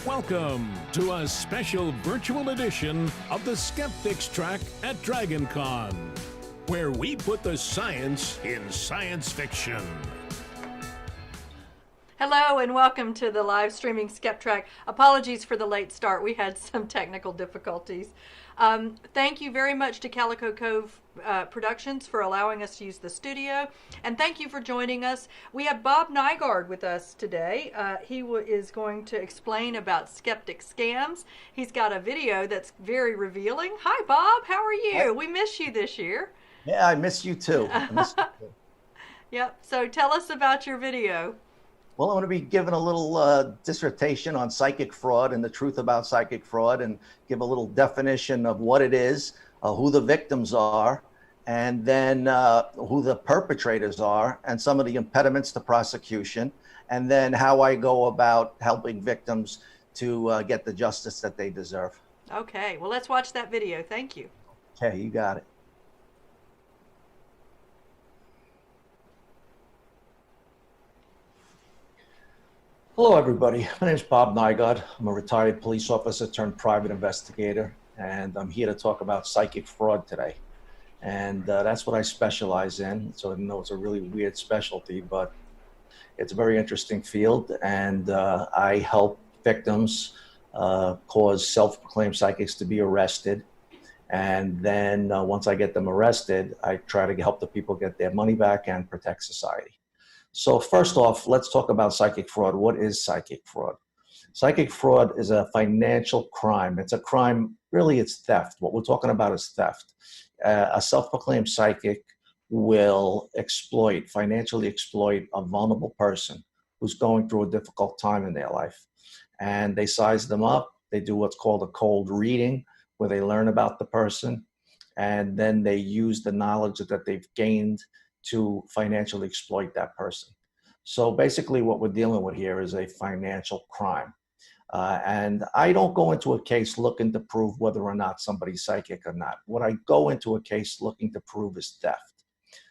Welcome to a special virtual edition of the Skeptics track at Dragoncon, where we put the science in science fiction. Hello and welcome to the live streaming Skeptrack. Apologies for the late start. We had some technical difficulties. Thank you very much to Calico Cove Productions for allowing us to use the studio. And thank you for joining us. We have Bob Nygaard with us today. He is going to explain about skeptic scams. He's got a video that's very revealing. Hi, Bob. How are you? Hi. We miss you this year. Yeah, I miss you too. Yep. So tell us about your video. Well, I'm going to be giving a little dissertation on psychic fraud and the truth about psychic fraud, and give a little definition of what it is, who the victims are, and then who the perpetrators are, and some of the impediments to prosecution, and then how I go about helping victims to get the justice that they deserve. Okay. Well, let's watch that video. Thank you. Okay, you got it. Hello, everybody. My name is Bob Nygaard. I'm a retired police officer turned private investigator, and I'm here to talk about psychic fraud today. And that's what I specialize in. So I know it's a really weird specialty, but it's a very interesting field. And I help victims cause self-proclaimed psychics to be arrested. And then once I get them arrested, I try to help the people get their money back and protect society. So first off, let's talk about psychic fraud. What is psychic fraud? Psychic fraud is a financial crime. It's a crime, really it's theft. What we're talking about is theft. A self-proclaimed psychic will financially exploit a vulnerable person who's going through a difficult time in their life. And they size them up. They do what's called a cold reading, where they learn about the person, and then they use the knowledge that they've gained to financially exploit that person. So basically what we're dealing with here is a financial crime. And I don't go into a case looking to prove whether or not somebody's psychic or not. What I go into a case looking to prove is theft.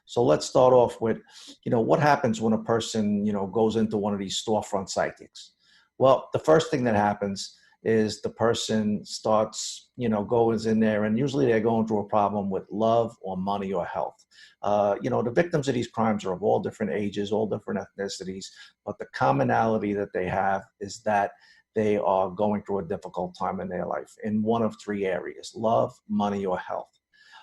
So let's start off with, what happens when a person, goes into one of these storefront psychics? Well, the first thing that happens is the person starts, goes in there, and usually they're going through a problem with love or money or health. The victims of these crimes are of all different ages, all different ethnicities, but the commonality that they have is that they are going through a difficult time in their life in one of three areas: love, money, or health.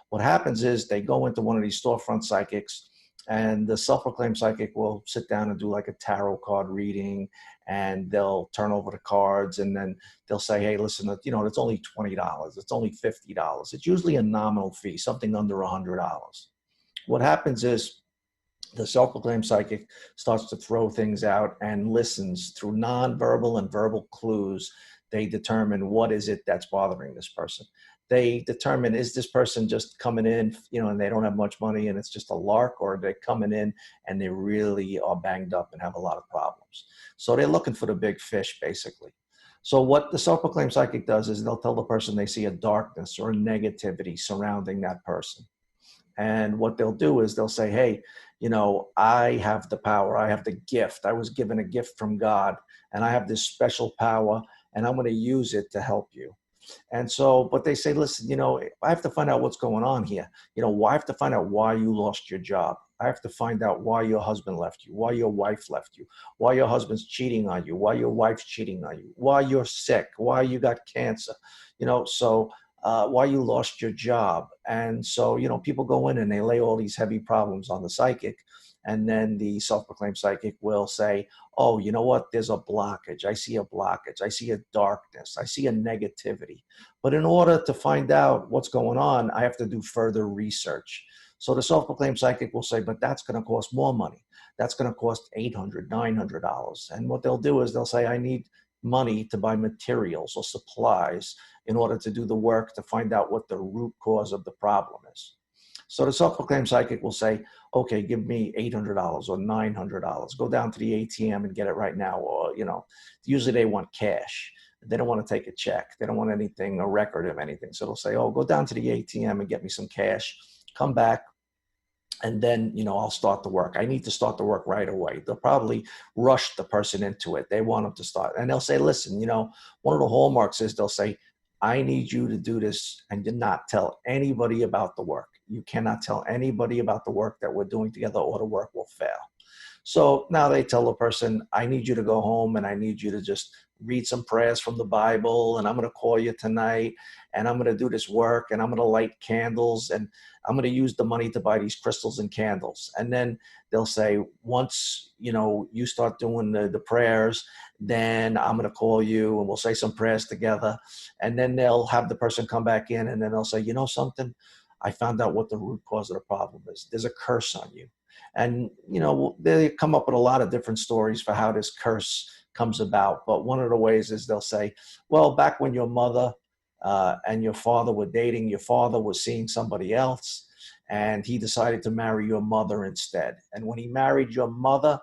What happens is they go into one of these storefront psychics, and the self-proclaimed psychic will sit down and do like a tarot card reading, and they'll turn over the cards, and then they'll say, hey, listen, it's only $20, it's only $50. It's usually a nominal fee, something under $100. What happens is the self-proclaimed psychic starts to throw things out and listens through nonverbal and verbal clues. They determine what is it that's bothering this person. They determine, is this person just coming in, and they don't have much money and it's just a lark, or they're coming in and they really are banged up and have a lot of problems. So they're looking for the big fish, basically. So what the self-proclaimed psychic does is they'll tell the person they see a darkness or a negativity surrounding that person. And what they'll do is they'll say, hey, I have the power, I have the gift. I was given a gift from God, and I have this special power, and I'm going to use it to help you. And so, but they say, listen, I have to find out what's going on here. I have to find out why you lost your job. I have to find out why your husband left you, why your wife left you, why your husband's cheating on you, why your wife's cheating on you, why you're sick, why you got cancer, why you lost your job. And so, people go in and they lay all these heavy problems on the psychic. And then the self-proclaimed psychic will say, oh, you know what? There's a blockage. I see a blockage. I see a darkness. I see a negativity. But in order to find out what's going on, I have to do further research. So the self-proclaimed psychic will say, but that's going to cost more money. That's going to cost $800, $900. And what they'll do is they'll say, I need money to buy materials or supplies in order to do the work to find out what the root cause of the problem is. So the self-proclaimed psychic will say, okay, give me $800 or $900. Go down to the ATM and get it right now. Or, usually they want cash. They don't want to take a check. They don't want anything, a record of anything. So they'll say, oh, go down to the ATM and get me some cash. Come back. and then, I'll start the work. I need to start the work right away. They'll probably rush the person into it. They want them to start. And they'll say, listen, one of the hallmarks is they'll say, I need you to do this and do not tell anybody about the work. You cannot tell anybody about the work that we're doing together or the work will fail. So now they tell the person, I need you to go home and I need you to just read some prayers from the Bible, and I'm going to call you tonight, and I'm going to do this work, and I'm going to light candles, and I'm going to use the money to buy these crystals and candles. And then they'll say, once, you start doing the prayers, then I'm going to call you and we'll say some prayers together. And then they'll have the person come back in, and then they'll say, something, I found out what the root cause of the problem is. There's a curse on you. And, they come up with a lot of different stories for how this curse comes about. But one of the ways is they'll say, well, back when your mother and your father were dating, your father was seeing somebody else, and he decided to marry your mother instead. And when he married your mother,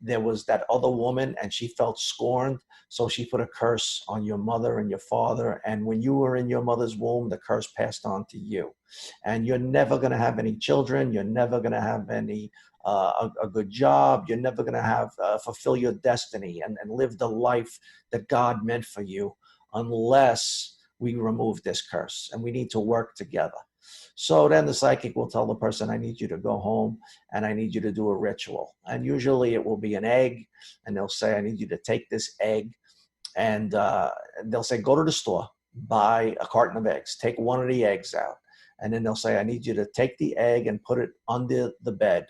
there was that other woman, and she felt scorned. So she put a curse on your mother and your father. And when you were in your mother's womb, the curse passed on to you. And you're never going to have any children. You're never going to have any a good job. You're never going to have fulfill your destiny and live the life that God meant for you unless we remove this curse. And we need to work together. So then the psychic will tell the person, I need you to go home and I need you to do a ritual. And usually it will be an egg. And they'll say, I need you to take this egg. And they'll say, go to the store, buy a carton of eggs, take one of the eggs out. And then they'll say, I need you to take the egg and put it under the bed,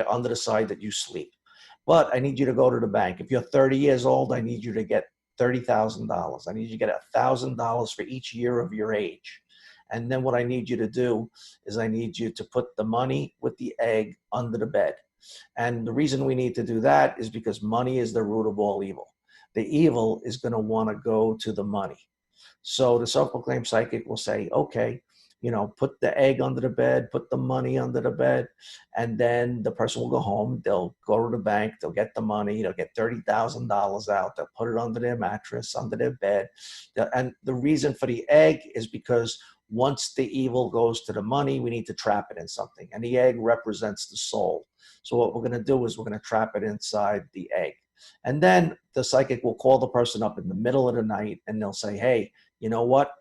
under the side that you sleep. But I need you to go to the bank. If you're 30 years old, I need you to get $30,000. I need you to get $1,000 for each year of your age. And then what I need you to do is I need you to put the money with the egg under the bed. And the reason we need to do that is because money is the root of all evil. The evil is going to want to go to the money. So the self-proclaimed psychic will say, okay, put the egg under the bed, put the money under the bed, and then the person will go home. They'll go to the bank. They'll get the money. They'll get $30,000 out. They'll put it under their mattress, under their bed. And the reason for the egg is because once the evil goes to the money, we need to trap it in something. And the egg represents the soul. So what we're going to do is we're going to trap it inside the egg. And then the psychic will call the person up in the middle of the night and they'll say, hey, you know what?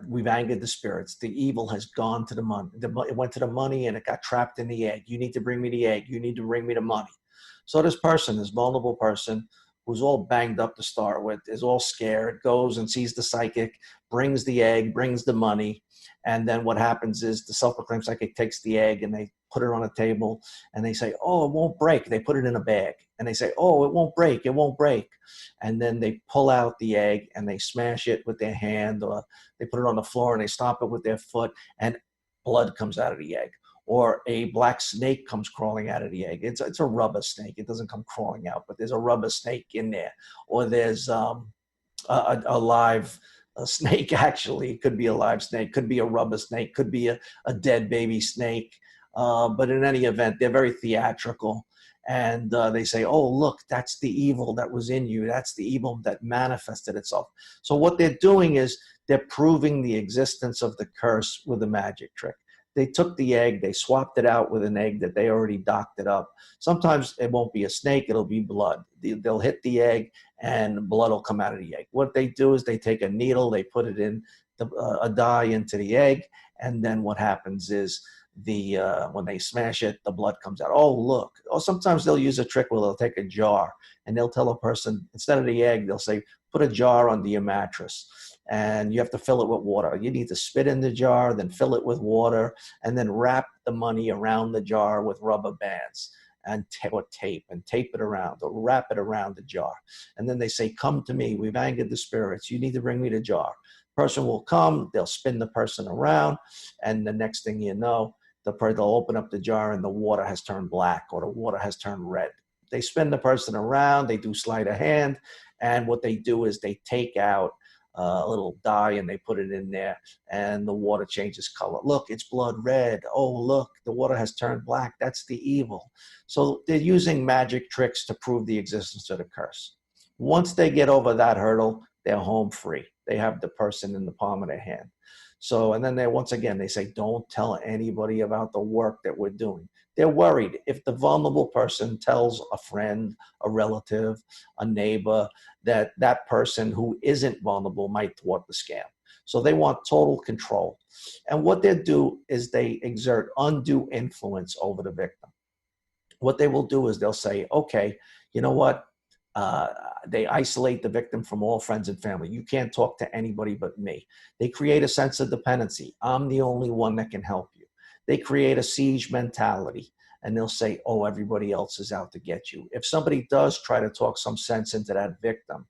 We've angered the spirits. The evil has gone to the money. It went to the money and it got trapped in the egg. You need to bring me the egg. You need to bring me the money. So this person, this vulnerable person, who's all banged up to start with, is all scared, goes and sees the psychic, brings the egg, brings the money. And then what happens is the self-proclaimed psychic takes the egg and they put it on a table and they say, oh, it won't break. They put it in a bag and they say, oh, it won't break. It won't break. And then they pull out the egg and they smash it with their hand, or they put it on the floor and they stomp it with their foot, and blood comes out of the egg. Or a black snake comes crawling out of the egg. It's a rubber snake. It doesn't come crawling out, but there's a rubber snake in there. Or there's a live snake, actually. It could be a live snake, could be a rubber snake, could be a dead baby snake. But in any event, they're very theatrical. And they say, oh, look, that's the evil that was in you. That's the evil that manifested itself. So what they're doing is they're proving the existence of the curse with a magic trick. They took the egg, they swapped it out with an egg that they already doctored up. Sometimes it won't be a snake, it'll be blood. They'll hit the egg and blood will come out of the egg. What they do is they take a needle, they put it in, a dye into the egg, and then what happens is when they smash it, the blood comes out. Oh, look. Or sometimes they'll use a trick where they'll take a jar and they'll tell a person, instead of the egg, they'll say, put a jar under your mattress. And you have to fill it with water. You need to spit in the jar, then fill it with water, and then wrap the money around the jar with rubber bands or tape, and tape it around, or wrap it around the jar. And then they say, come to me. We've angered the spirits. You need to bring me the jar. Person will come. They'll spin the person around. And the next thing you know, they'll open up the jar and the water has turned black, or the water has turned red. They spin the person around. They do sleight of hand. And what they do is they take out a little dye and they put it in there, and the water changes color. Look, it's blood red. Oh, look, the water has turned black. That's the evil. So they're using magic tricks to prove the existence of the curse. Once they get over that hurdle, they're home free. They have the person in the palm of their hand. So, and then once again, they say, don't tell anybody about the work that we're doing. They're worried if the vulnerable person tells a friend, a relative, a neighbor, that that person who isn't vulnerable might thwart the scam. So they want total control. And what they do is they exert undue influence over the victim. What they will do is they'll say, okay, you know what? They isolate the victim from all friends and family. You can't talk to anybody but me. They create a sense of dependency. I'm the only one that can help you. They create a siege mentality, and they'll say, oh, everybody else is out to get you. If somebody does try to talk some sense into that victim,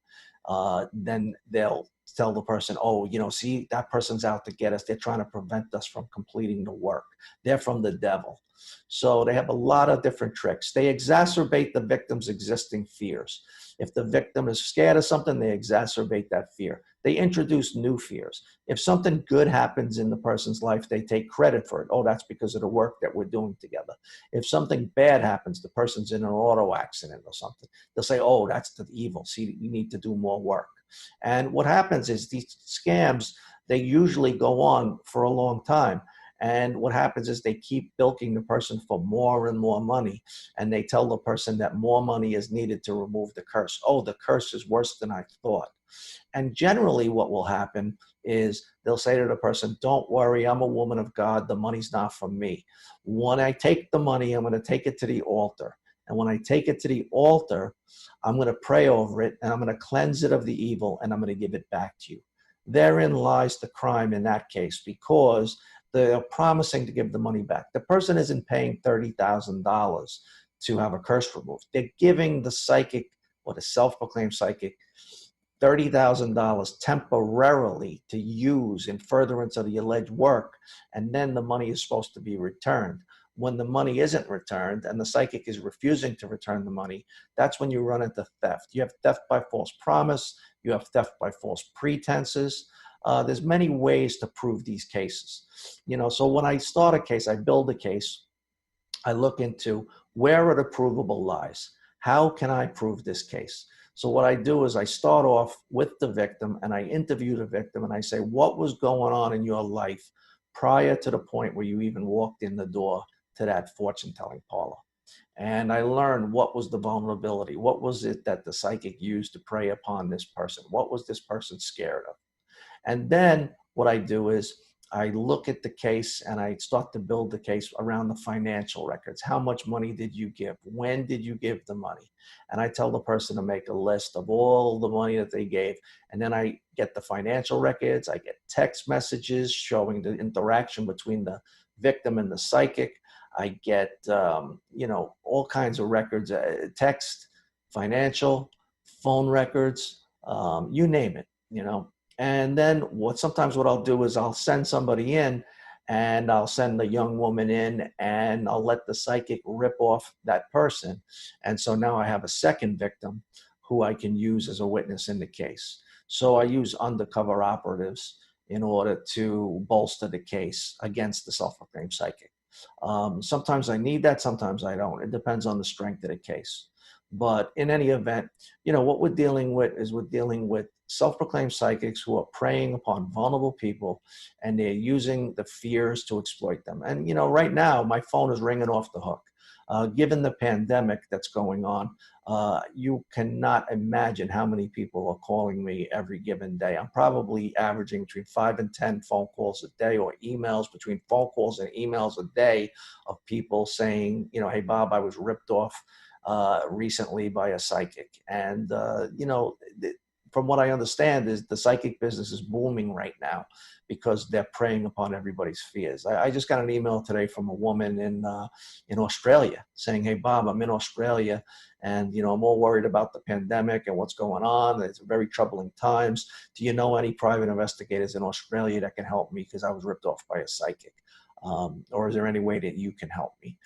then they'll tell the person, oh, you know, see, that person's out to get us. They're trying to prevent us from completing the work. They're from the devil. So they have a lot of different tricks. They exacerbate the victim's existing fears. If the victim is scared of something, they exacerbate that fear. They introduce new fears. If something good happens in the person's life, they take credit for it. Oh, that's because of the work that we're doing together. If something bad happens, the person's in an auto accident or something, they'll say, oh, that's the evil. See, you need to do more work. And what happens is these scams, they usually go on for a long time. And what happens is they keep bilking the person for more and more money. And they tell the person that more money is needed to remove the curse. Oh, the curse is worse than I thought. And generally what will happen is they'll say to the person, don't worry, I'm a woman of God. The money's not from me. When I take the money, I'm going to take it to the altar. And when I take it to the altar, I'm going to pray over it, and I'm going to cleanse it of the evil, and I'm going to give it back to you. Therein lies the crime in that case, because they're promising to give the money back. The person isn't paying $30,000 to have a curse removed. They're giving the psychic, or the self-proclaimed psychic, $30,000 temporarily to use in furtherance of the alleged work, and then the money is supposed to be returned. When the money isn't returned and the psychic is refusing to return the money, that's when you run into theft. You have theft by false promise. You have theft by false pretenses. There's many ways to prove these cases. You know, so when I start a case, I build a case, I look into where are the provable lies? How can I prove this case? So what I do is I start off with the victim and I interview the victim and I say, what was going on in your life prior to the point where you even walked in the door to that fortune-telling parlor? And I learned what was the vulnerability. What was it that the psychic used to prey upon this person? What was this person scared of? And then what I do is I look at the case and I start to build the case around the financial records. How much money did you give? When did you give the money? And I tell the person to make a list of all the money that they gave. And then I get the financial records. I get text messages showing the interaction between the victim and the psychic. I get, you know, all kinds of records, text, financial, phone records, you name it, you know. And then sometimes what I'll do is I'll send somebody in, and I'll send the young woman in, and I'll let the psychic rip off that person. And so now I have a second victim who I can use as a witness in the case. So I use undercover operatives in order to bolster the case against the self-proclaimed psychic. Sometimes I need that, sometimes I don't. It depends on the strength of the case. But in any event, you know, what we're dealing with is we're dealing with self-proclaimed psychics who are preying upon vulnerable people, and they're using the fears to exploit them. And, you know, right now, my phone is ringing off the hook. Given the pandemic that's going on, you cannot imagine how many people are calling me every given day. I'm probably averaging between 5 and 10 phone calls a day, or emails, between phone calls and emails a day, of people saying, you know, hey, Bob, I was ripped off recently by a psychic. And, you know, from what I understand is the psychic business is booming right now because they're preying upon everybody's fears. I just got an email today from a woman in Australia saying, hey, Bob, I'm in Australia, and, you know, I'm all worried about the pandemic and what's going on. It's very troubling times. Do you know any private investigators in Australia that can help me because I was ripped off by a psychic? Or is there any way that you can help me?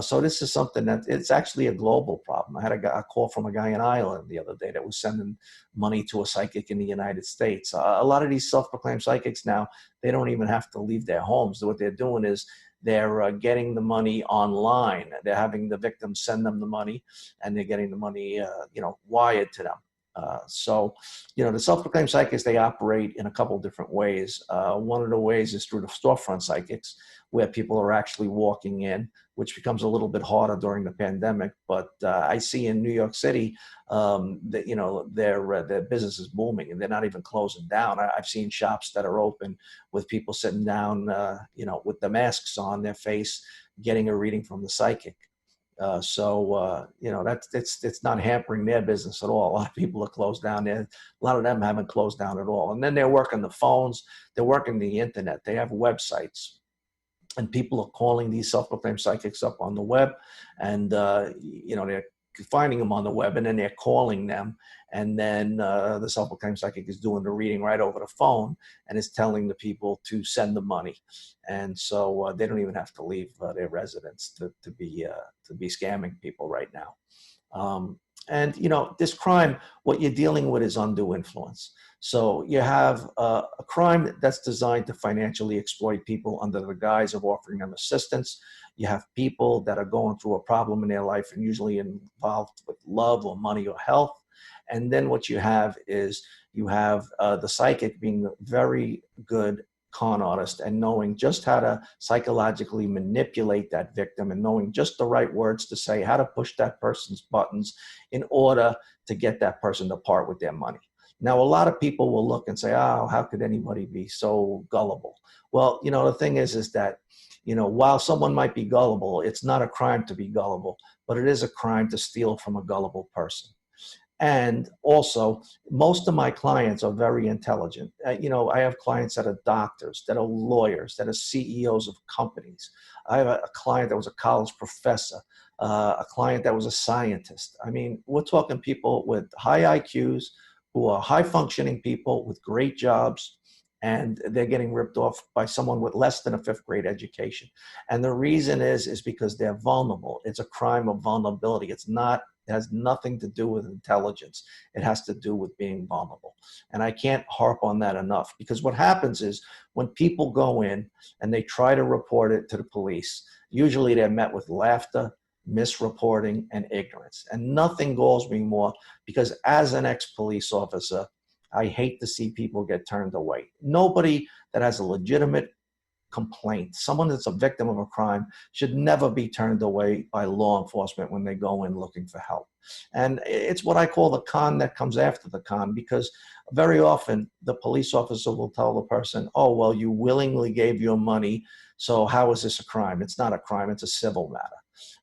So this is something that it's actually a global problem. I had a call from a guy in Ireland the other day that was sending money to a psychic in the United States. A lot of these self-proclaimed psychics now, they don't even have to leave their homes. What they're doing is they're getting the money online. They're having the victim send them the money, and they're getting the money, you know, wired to them. So, the self-proclaimed psychics, they operate in a couple of different ways. One of the ways is through the storefront psychics, where people are actually walking in, which becomes a little bit harder during the pandemic. But I see in New York City that their business is booming, and they're not even closing down. I've seen shops that are open with people sitting down, with the masks on their face, getting a reading from the psychic. It's not hampering their business at all. A lot of people are closed down there. A lot of them haven't closed down at all. And then they're working the phones, they're working the internet, they have websites. And people are calling these self-proclaimed psychics up on the web, and they're finding them on the web, and then they're calling them, and then the self-proclaimed psychic is doing the reading right over the phone and is telling the people to send the money, and so they don't even have to leave their residence to be scamming people right now. This crime, what you're dealing with is undue influence. So you have a crime that's designed to financially exploit people under the guise of offering them assistance. You have people that are going through a problem in their life and usually involved with love or money or health. And then what you have is the psychic being a very good con artist and knowing just how to psychologically manipulate that victim and knowing just the right words to say, how to push that person's buttons in order to get that person to part with their money. Now, a lot of people will look and say, oh, how could anybody be so gullible? Well, the thing is that, while someone might be gullible, it's not a crime to be gullible, but it is a crime to steal from a gullible person. And also, most of my clients are very intelligent. I have clients that are doctors, that are lawyers, that are CEOs of companies. I have a client that was a college professor, a client that was a scientist. I mean, we're talking people with high IQs, who are high-functioning people with great jobs, and they're getting ripped off by someone with less than a fifth grade education. And the reason is because they're vulnerable. It's a crime of vulnerability. It has nothing to do with intelligence. It has to do with being vulnerable. And I can't harp on that enough, because what happens is when people go in and they try to report it to the police, usually they're met with laughter, misreporting, and ignorance. And nothing galls me more, because as an ex-police officer, I hate to see people get turned away. Nobody that has a legitimate complaint, someone that's a victim of a crime, should never be turned away by law enforcement when they go in looking for help. And it's what I call the con that comes after the con, because very often the police officer will tell the person, oh, well, you willingly gave your money, so how is this a crime? It's not a crime, it's a civil matter.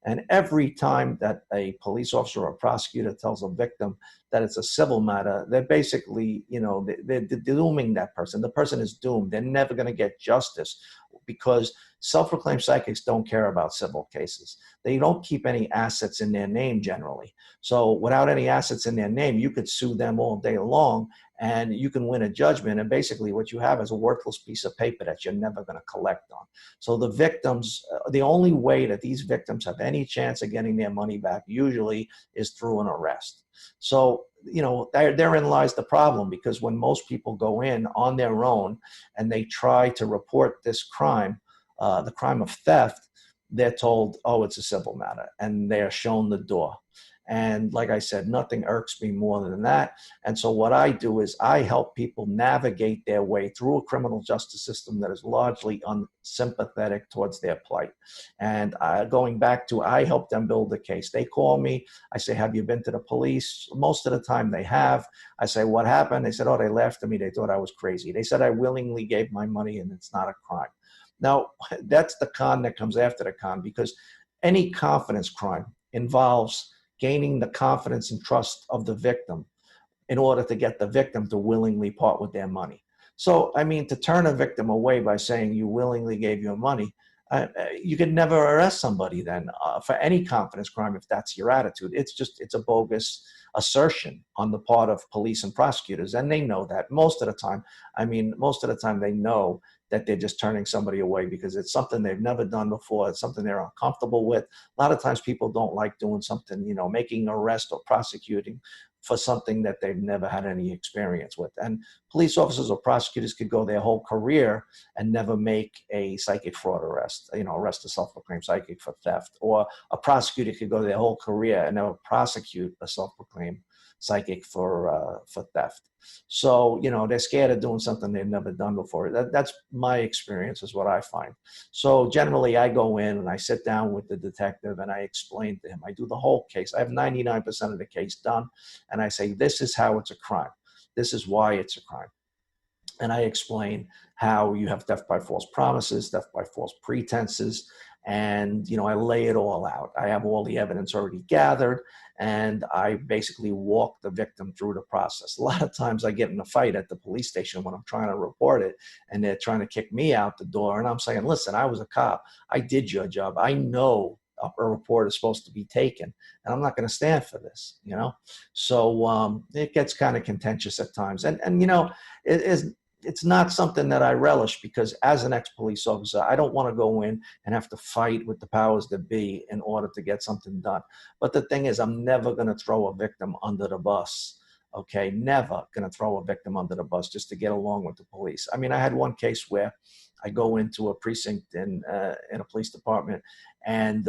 And every time that a police officer or a prosecutor tells a victim that it's a civil matter, they're basically, they're dooming that person. The person is doomed. They're never going to get justice, because self-proclaimed psychics don't care about civil cases. They don't keep any assets in their name generally. So without any assets in their name, you could sue them all day long and you can win a judgment. And basically what you have is a worthless piece of paper that you're never going to collect on. So the victims, the only way that these victims have any chance of getting their money back usually is through an arrest. So, therein lies the problem, because when most people go in on their own and they try to report this crime, the crime of theft, they're told, oh, it's a civil matter, and they are shown the door. And like I said, nothing irks me more than that. And so what I do is I help people navigate their way through a criminal justice system that is largely unsympathetic towards their plight. And going back to, I help them build a case. They call me. I say, have you been to the police? Most of the time they have. I say, what happened? They said, oh, they laughed at me. They thought I was crazy. They said I willingly gave my money and it's not a crime. Now, that's the con that comes after the con, because any confidence crime involves gaining the confidence and trust of the victim in order to get the victim to willingly part with their money. So, I mean, to turn a victim away by saying you willingly gave your money, you could never arrest somebody then for any confidence crime if that's your attitude. It's a bogus assertion on the part of police and prosecutors, and they know that most of the time. Most of the time they know that they're just turning somebody away because it's something they've never done before. It's something they're uncomfortable with. A lot of times people don't like doing something, making an arrest or prosecuting for something that they've never had any experience with. And police officers or prosecutors could go their whole career and never make a psychic fraud arrest, arrest a self-proclaimed psychic for theft. Or a prosecutor could go their whole career and never prosecute a self-proclaimed psychic for theft. So, they're scared of doing something they've never done before. That's my experience, is what I find. So generally I go in and I sit down with the detective and I explain to him. I do the whole case. I have 99% of the case done. And I say, this is how it's a crime. This is why it's a crime. And I explain how you have theft by false promises, theft by false pretenses, and I lay it all out. I have all the evidence already gathered, and I basically walk the victim through the process. A lot of times I get in a fight at the police station when I'm trying to report it, and they're trying to kick me out the door, and I'm saying, listen, I was a cop. I did your job. I know a report is supposed to be taken, and I'm not going to stand for this, So it gets kind of contentious at times, and it's not something that I relish, because as an ex-police officer, I don't want to go in and have to fight with the powers that be in order to get something done. But the thing is, I'm never going to throw a victim under the bus. Okay, never going to throw a victim under the bus just to get along with the police. I mean, I had one case where I go into a precinct in a police department, and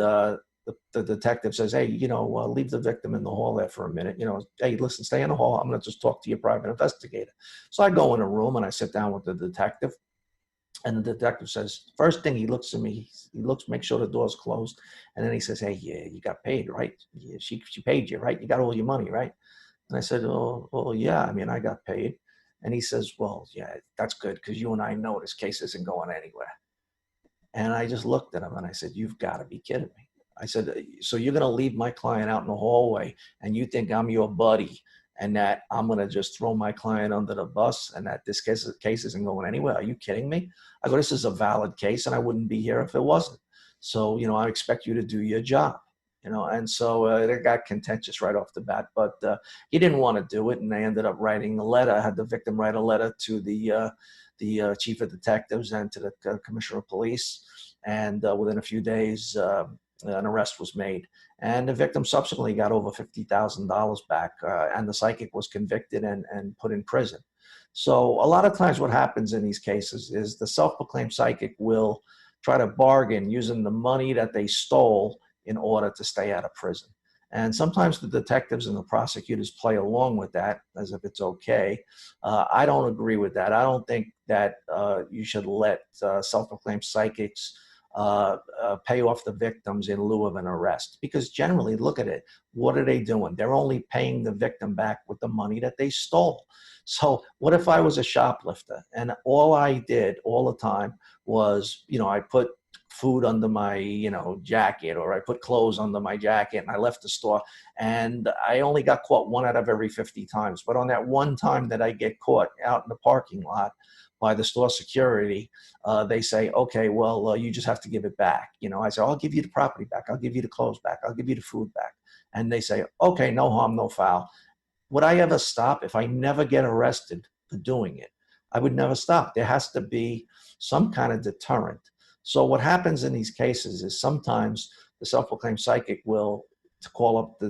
the detective says, hey, leave the victim in the hall there for a minute. Hey, listen, stay in the hall. I'm going to just talk to your private investigator. So I go in a room and I sit down with the detective. And the detective says, first thing, he looks at me, make sure the door's closed. And then he says, hey, yeah, you got paid, right? Yeah, she paid you, right? You got all your money, right? And I said, oh, well, yeah, I mean, I got paid. And he says, well, yeah, that's good, because you and I know this case isn't going anywhere. And I just looked at him and I said, you've got to be kidding me. I said, so you're going to leave my client out in the hallway, and you think I'm your buddy, and that I'm going to just throw my client under the bus, and that this case isn't going anywhere? Are you kidding me? I go, this is a valid case, and I wouldn't be here if it wasn't. So, I expect you to do your job, and so it got contentious right off the bat, but he didn't want to do it. And I ended up writing a letter. I had the victim write a letter to the chief of detectives and to the commissioner of police. And within a few days, an arrest was made, and the victim subsequently got over $50,000 back, and the psychic was convicted and put in prison. So a lot of times what happens in these cases is the self-proclaimed psychic will try to bargain using the money that they stole in order to stay out of prison. And sometimes the detectives and the prosecutors play along with that as if it's okay. I don't agree with that. I don't think that you should let self-proclaimed psychics pay off the victims in lieu of an arrest, because generally, look at it, what are they doing? They're only paying the victim back with the money that they stole. So what if I was a shoplifter and all I did all the time was, I put food under my, jacket, or I put clothes under my jacket, and I left the store, and I only got caught 1 out of every 50 times. But on that one time that I get caught out in the parking lot by the store security, they say, okay, well, you just have to give it back. I say, I'll give you the property back. I'll give you the clothes back. I'll give you the food back. And they say, okay, no harm, no foul. Would I ever stop if I never get arrested for doing it? I would never stop. There has to be some kind of deterrent. So what happens in these cases is sometimes the self-proclaimed psychic will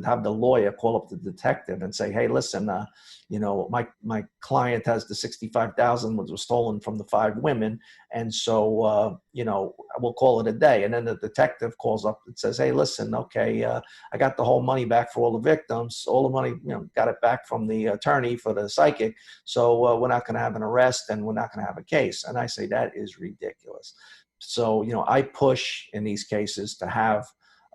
have the lawyer call up the detective and say, hey, listen, my client has the $65,000 was stolen from the 5 women. And so, we'll call it a day. And then the detective calls up and says, hey, listen, okay, I got the whole money back for all the victims, all the money, got it back from the attorney for the psychic. So we're not going to have an arrest, and we're not going to have a case. And I say, that is ridiculous. So, I push in these cases to have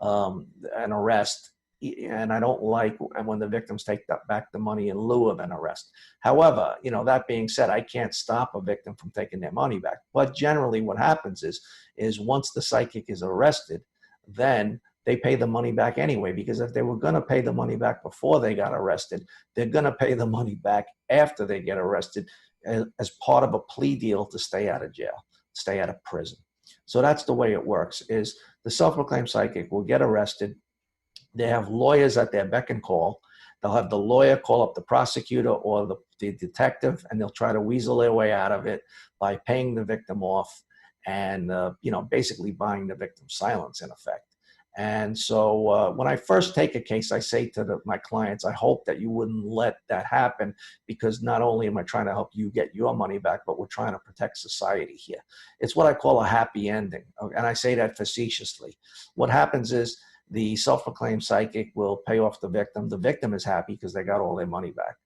an arrest, and I don't like when the victims take back the money in lieu of an arrest. However, that being said, I can't stop a victim from taking their money back. But generally what happens is once the psychic is arrested, then they pay the money back anyway, because if they were going to pay the money back before they got arrested, they're going to pay the money back after they get arrested as part of a plea deal to stay out of jail, stay out of prison. So that's the way it works, is the self-proclaimed psychic will get arrested. They have lawyers at their beck and call. They'll have the lawyer call up the prosecutor or the detective, and they'll try to weasel their way out of it by paying the victim off and, basically buying the victim's silence in effect. And so when I first take a case, I say to my clients, I hope that you wouldn't let that happen, because not only am I trying to help you get your money back, but we're trying to protect society here. It's what I call a happy ending. And I say that facetiously. What happens is The self-proclaimed psychic will pay off the victim. The victim is happy because they got all their money back.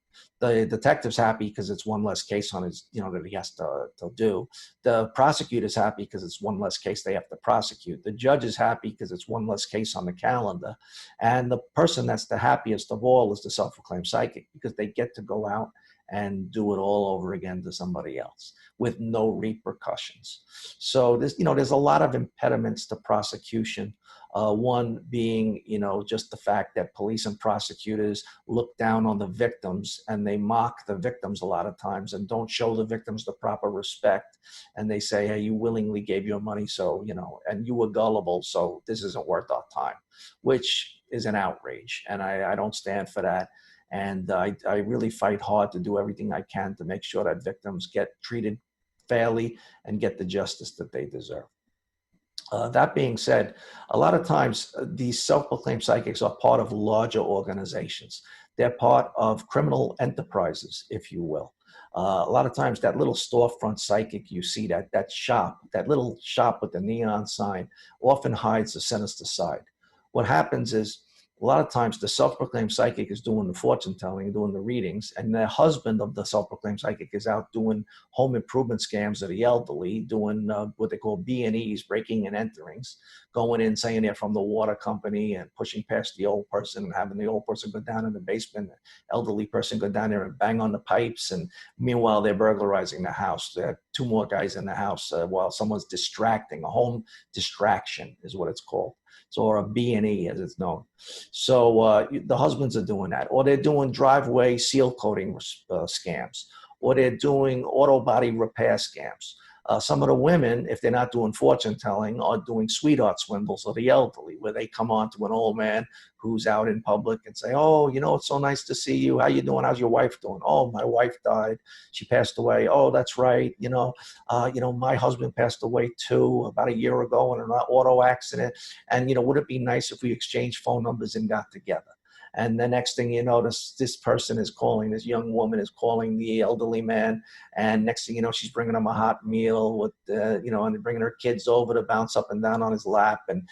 The detective's happy because it's one less case on his, that he has to do. The prosecutor's happy because it's one less case they have to prosecute. The judge is happy because it's one less case on the calendar. And the person that's the happiest of all is the self-proclaimed psychic, because they get to go out and do it all over again to somebody else with no repercussions. So there's a lot of impediments to prosecution. One being, just the fact that police and prosecutors look down on the victims, and they mock the victims a lot of times and don't show the victims the proper respect. And they say, hey, you willingly gave your money, so, and you were gullible, so this isn't worth our time, which is an outrage. And I don't stand for that. And I really fight hard to do everything I can to make sure that victims get treated fairly and get the justice that they deserve. That being said, a lot of times these self-proclaimed psychics are part of larger organizations. They're part of criminal enterprises, if you will. A lot of times that little storefront psychic you see, that shop, that little shop with the neon sign, often hides the sinister side. What happens is, a lot of times the self-proclaimed psychic is doing the fortune telling, doing the readings, and the husband of the self-proclaimed psychic is out doing home improvement scams of the elderly, doing what they call B&Es, breaking and enterings, going in saying they're from the water company and pushing past the old person and having the old person go down in the basement, the elderly person go down there and bang on the pipes. And meanwhile, they're burglarizing the house. There are two more guys in the house while someone's distracting. A home distraction is what it's called. So, or a B&E as it's known. So the husbands are doing that, or they're doing driveway seal coating scams, or they're doing auto body repair scams. Some of the women, if they're not doing fortune telling, are doing sweetheart swindles of the elderly, where they come on to an old man who's out in public and say, oh, it's so nice to see you. How you doing? How's your wife doing? Oh, my wife died. She passed away. Oh, that's right. My husband passed away too about a year ago in an auto accident. And, would it be nice if we exchanged phone numbers and got together? And the next thing you know, this person is calling, this young woman is calling the elderly man. And next thing you know, she's bringing him a hot meal with, and bringing her kids over to bounce up and down on his lap. And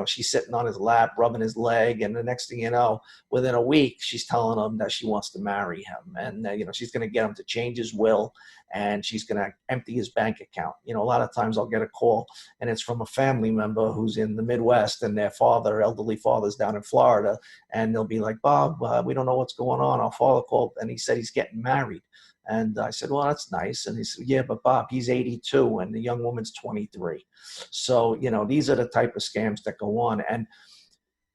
she's sitting on his lap, rubbing his leg. And the next thing you know, within a week, she's telling him that she wants to marry him. And, she's going to get him to change his will, and she's going to empty his bank account. A lot of times I'll get a call, and it's from a family member who's in the Midwest, and their elderly father's down in Florida. And they'll be like, Bob, we don't know what's going on. Our father called, and he said he's getting married. And I said, well, that's nice. And he said, yeah, but Bob, he's 82, and the young woman's 23. So, these are the type of scams that go on. And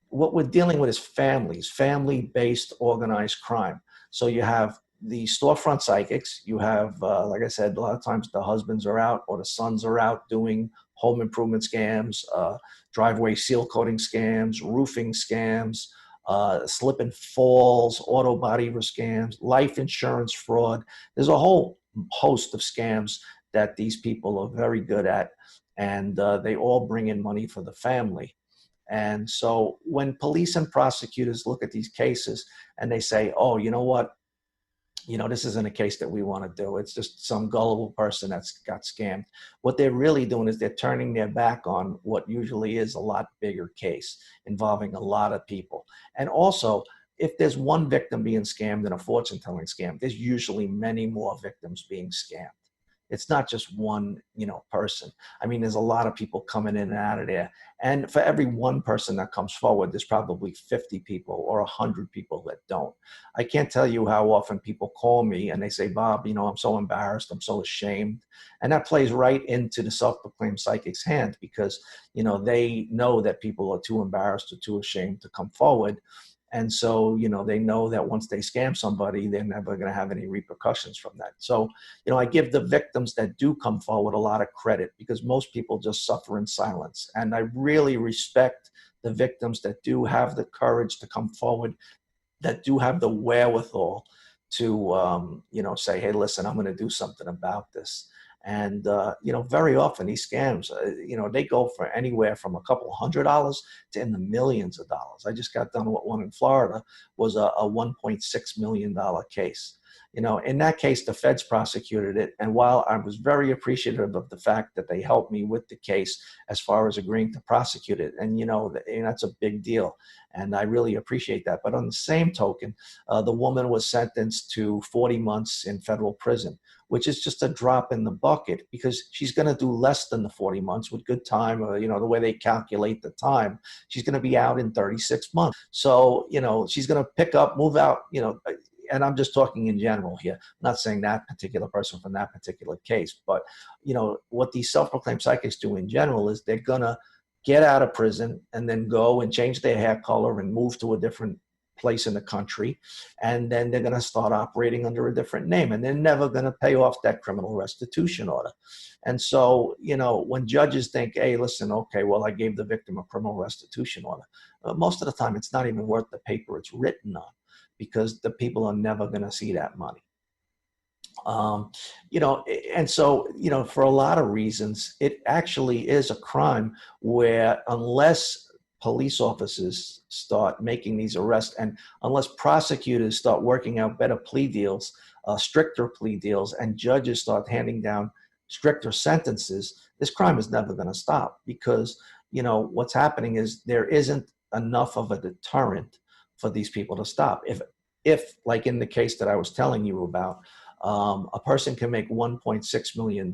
what we're dealing with is family-based organized crime. So you have the storefront psychics. You have, like I said, a lot of times the husbands are out or the sons are out doing home improvement scams, driveway seal coating scams, roofing scams, slip and falls, auto body scams, life insurance fraud. There's a whole host of scams that these people are very good at, and they all bring in money for the family. And so when police and prosecutors look at these cases and they say, oh, you know what? This isn't a case that we want to do. It's just some gullible person that's got scammed. What they're really doing is they're turning their back on what usually is a lot bigger case involving a lot of people. And also, if there's one victim being scammed in a fortune-telling scam, there's usually many more victims being scammed. It's not just one, person. I mean, there's a lot of people coming in and out of there. And for every one person that comes forward, there's probably 50 people or 100 people that don't. I can't tell you how often people call me and they say, Bob, I'm so embarrassed. I'm so ashamed. And that plays right into the self-proclaimed psychic's hand, because, they know that people are too embarrassed or too ashamed to come forward. And so, they know that once they scam somebody, they're never going to have any repercussions from that. So, I give the victims that do come forward a lot of credit, because most people just suffer in silence. And I really respect the victims that do have the courage to come forward, that do have the wherewithal to, say, hey, listen, I'm going to do something about this. And, very often these scams, they go for anywhere from a couple $100 to in the millions of dollars. I just got done with one in Florida, was a $1.6 million case. In that case, the feds prosecuted it. And while I was very appreciative of the fact that they helped me with the case as far as agreeing to prosecute it, and that's a big deal. And I really appreciate that. But on the same token, the woman was sentenced to 40 months in federal prison, which is just a drop in the bucket because she's going to do less than the 40 months with good time, or, the way they calculate the time. She's going to be out in 36 months. So, she's going to pick up, move out, and I'm just talking in general here. I'm not saying that particular person from that particular case, but, what these self-proclaimed psychics do in general is they're going to get out of prison and then go and change their hair color and move to a different place in the country, and then they're going to start operating under a different name, and they're never going to pay off that criminal restitution order. And so, when judges think, hey, listen, okay, well, I gave the victim a criminal restitution order, most of the time it's not even worth the paper it's written on, because the people are never going to see that money. And so, for a lot of reasons, it actually is a crime where, unless police officers start making these arrests, and unless prosecutors start working out better plea deals, stricter plea deals, and judges start handing down stricter sentences, this crime is never going to stop. Because, what's happening is there isn't enough of a deterrent for these people to stop. If like in the case that I was telling you about, a person can make $1.6 million,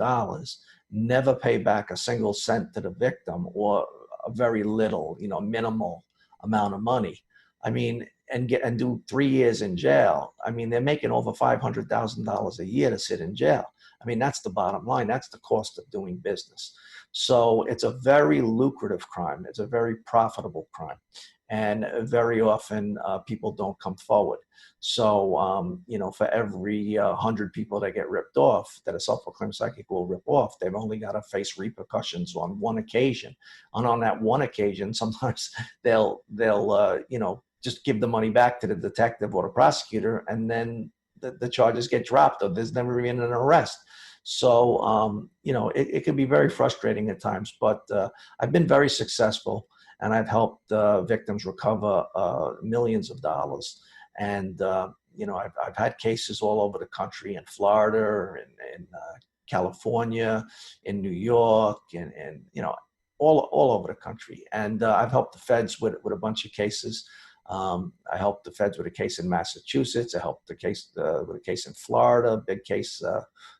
never pay back a single cent to the victim, or a very little, minimal amount of money. I mean, and do 3 years in jail. I mean, they're making over $500,000 a year to sit in jail. I mean, that's the bottom line. That's the cost of doing business. So it's a very lucrative crime. It's a very profitable crime. And very often people don't come forward. So, for every 100 people that get ripped off, that a self-proclaimed psychic will rip off, they've only got to face repercussions on one occasion. And on that one occasion, sometimes they'll just give the money back to the detective or the prosecutor, and then the charges get dropped, or there's never even an arrest. So, it can be very frustrating at times, but I've been very successful. And I've helped victims recover millions of dollars. And, I've had cases all over the country, in Florida, in California, in New York, and all over the country. And I've helped the feds with a bunch of cases. I helped the feds with a case in Massachusetts. I helped the case with a case in Florida, a big case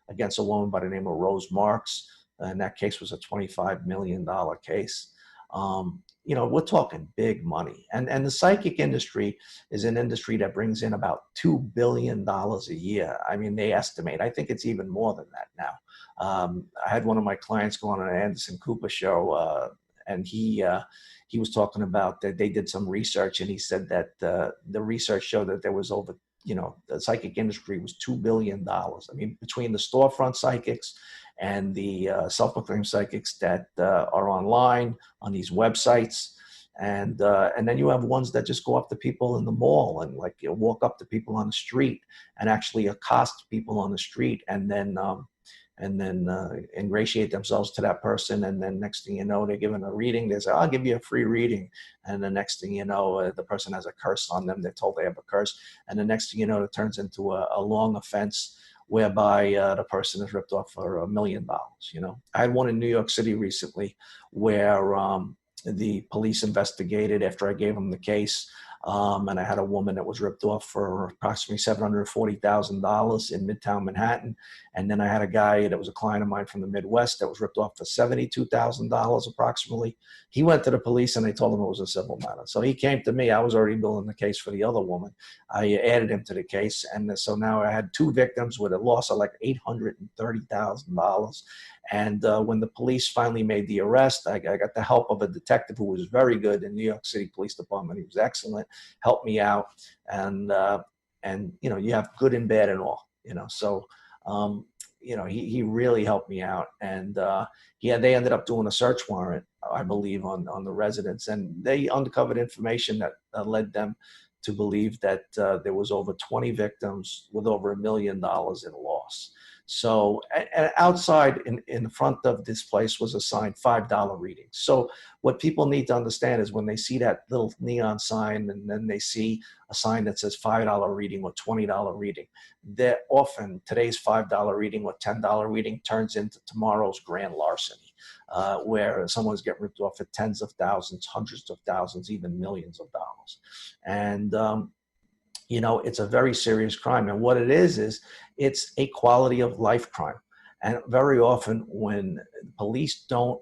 against a woman by the name of Rose Marks. And that case was a $25 million case. We're talking big money. And the psychic industry is an industry that brings in about $2 billion a year. I mean, they estimate. I think it's even more than that now. I had one of my clients go on an Anderson Cooper show, and he was talking about that they did some research, and he said that the research showed that there was over, the psychic industry was $2 billion. I mean, between the storefront psychics and the self-proclaimed psychics that are online on these websites. And then you have ones that just go up to people in the mall and walk up to people on the street and actually accost people on the street, and then ingratiate themselves to that person. And then next thing you know, they're given a reading. They say, I'll give you a free reading. And the next thing you know, the person has a curse on them. They're told they have a curse. And the next thing you know, it turns into a long offense whereby the person is ripped off for $1 million. I had one in New York City recently where the police investigated after I gave them the case. And I had a woman that was ripped off for approximately $740,000 in Midtown Manhattan. And then I had a guy that was a client of mine from the Midwest that was ripped off for $72,000 approximately. He went to the police and they told him it was a civil matter. So he came to me. I was already building the case for the other woman. I added him to the case. And so now I had 2 victims with a loss of like $830,000. And when the police finally made the arrest, I got the help of a detective who was very good in New York City Police Department. He was excellent, helped me out. And you have good and bad and all, So, he really helped me out. And they ended up doing a search warrant, I believe, on the residence. And they uncovered information that led them to believe that there was over 20 victims with over $1 million in loss. So and outside in the front of this place was a sign, $5 reading. So what people need to understand is when they see that little neon sign and then they see a sign that says $5 reading or $20 reading, that often today's $5 reading or $10 reading turns into tomorrow's grand larceny, where someone's getting ripped off for tens of thousands, hundreds of thousands, even millions of dollars. And you know, it's a very serious crime. And what it is it's a quality of life crime. And very often when police don't